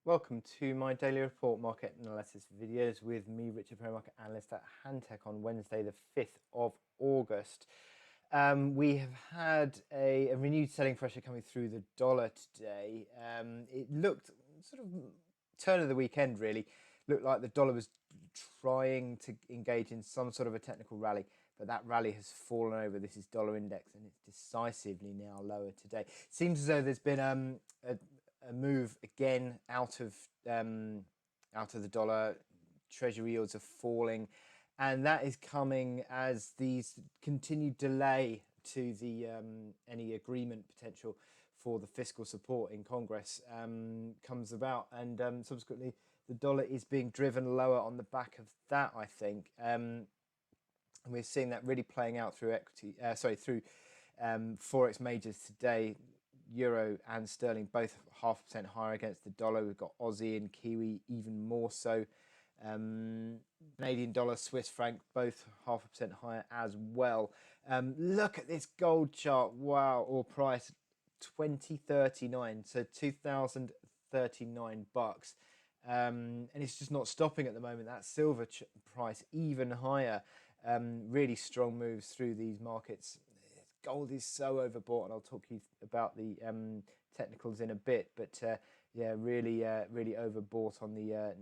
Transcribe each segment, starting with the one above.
Welcome to my daily report market analysis videos with me, Richard Perry, market analyst at Hantec on Wednesday, the 5th of August. We have had a renewed selling pressure coming through the dollar today. It looked sort of turn of the weekend really, looked like the dollar was trying to engage in some sort of a technical rally, but that rally has fallen over. This is dollar index and it's decisively now lower today. Seems as though there's been a move again out of the dollar. Treasury yields are falling, and that is coming as these continued delay to the any agreement potential for the fiscal support in Congress comes about, and subsequently the dollar is being driven lower on the back of that, I think. And we're seeing that really playing out through forex majors today. Euro and sterling both 0.5% higher against the dollar. We've got Aussie and Kiwi even more so. Canadian dollar, Swiss franc, both 0.5% higher as well. Look at this gold chart. Wow, or price 2039, so $2,039. And it's just not stopping at the moment. That silver price even higher. Really strong moves through these markets. Gold is so overbought, and I'll talk you about the technicals in a bit. But yeah, really overbought on the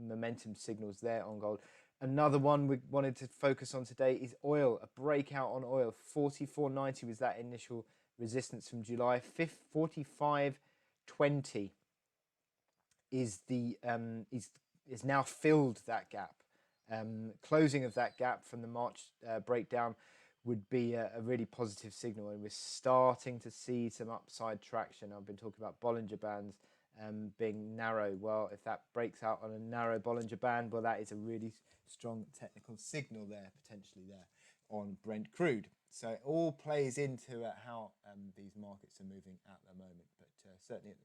momentum signals there on gold. Another one we wanted to focus on today is oil. A breakout on oil. 44.90 was that initial resistance from July. 45.20 is the is now filled that gap. Closing of that gap from the March breakdown would be a really positive signal, and we're starting to see some upside traction. I've been talking about Bollinger Bands being narrow. Well, if that breaks out on a narrow Bollinger Band, well, that is a really strong technical signal there, potentially there on Brent crude. So it all plays into how these markets are moving at the moment. But certainly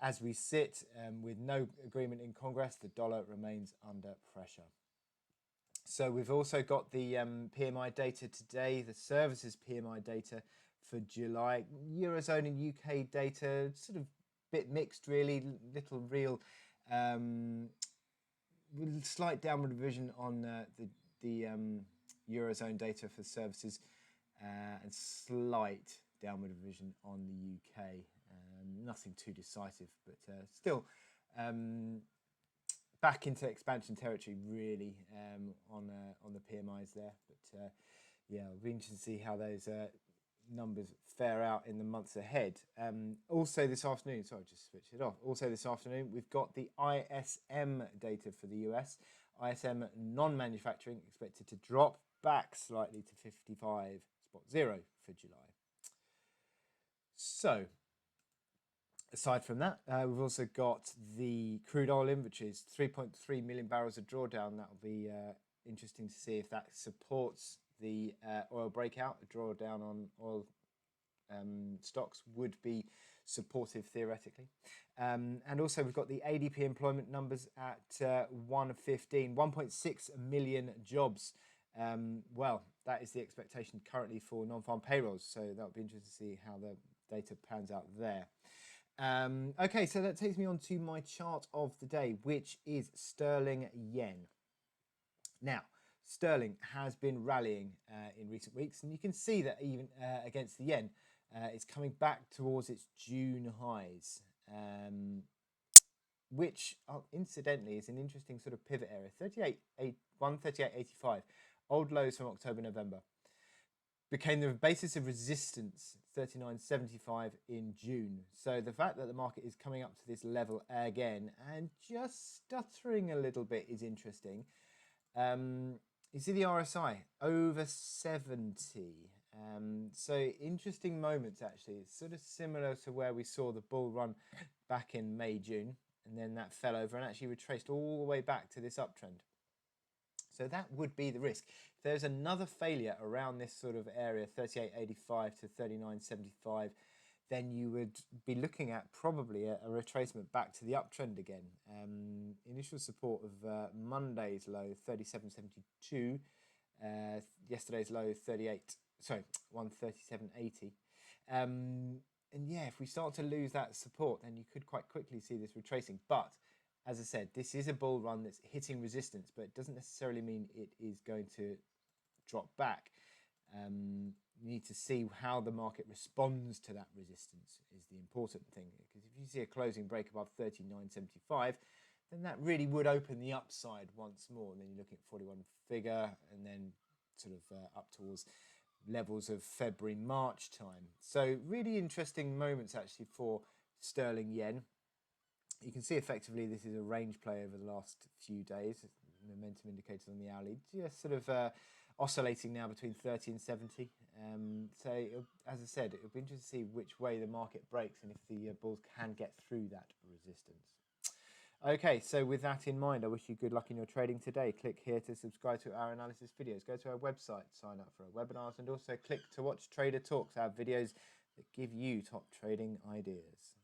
as we sit with no agreement in Congress, the dollar remains under pressure. So we've also got the PMI data today, the services PMI data for July. Eurozone and UK data, sort of bit mixed really, little real, slight downward revision on the Eurozone data for services and slight downward revision on the UK. Nothing too decisive, but still back into expansion territory, really, on the PMIs there. But yeah, it'll be interesting to see how those numbers fare out in the months ahead. Also this afternoon, sorry, I just switched it off. Also this afternoon, we've got the ISM data for the US. ISM non-manufacturing expected to drop back slightly to 55.0 for July. So, aside from that, we've also got the crude oil inventories, 3.3 million barrels of drawdown. That'll be interesting to see if that supports the oil breakout. A drawdown on oil stocks would be supportive theoretically. And also we've got the ADP employment numbers at 115, 1.6 million jobs. Well, that is the expectation currently for non-farm payrolls. So that'll be interesting to see how the data pans out there. Okay, so that takes me on to my chart of the day, which is sterling yen. Now, sterling has been rallying in recent weeks, and you can see that even against the yen, it's coming back towards its June highs, which incidentally is an interesting sort of pivot area. 138.85, old lows from October, November. Became the basis of resistance, 39.75 in June. So the fact that the market is coming up to this level again and just stuttering a little bit is interesting. You see the RSI over 70. So interesting moments actually. It's sort of similar to where we saw the bull run back in May, June, and then that fell over and actually retraced all the way back to this uptrend. So that would be the risk. If there's another failure around this sort of area, 38.85 to 39.75, then you would be looking at probably a retracement back to the uptrend again. Initial support of Monday's low, 37.72. Yesterday's low, 137.80. yeah, if we start to lose that support, then you could quite quickly see this retracing. But as I said, this is a bull run that's hitting resistance, but it doesn't necessarily mean it is going to drop back. You need to see how the market responds to that resistance is the important thing. Because if you see a closing break above 39.75, then that really would open the upside once more. And then you're looking at 41 figure and then sort of up towards levels of February, March time. So really interesting moments actually for sterling yen. You can see effectively this is a range play over the last few days. Momentum indicators on the hourly just sort of oscillating now between 30 and 70. So as I said, it'll be interesting to see which way the market breaks and if the bulls can get through that resistance. Okay, so with that in mind, I wish you good luck in your trading today. Click here to subscribe to our analysis videos. Go to our website, sign up for our webinars, and also click to watch Trader Talks, our videos that give you top trading ideas.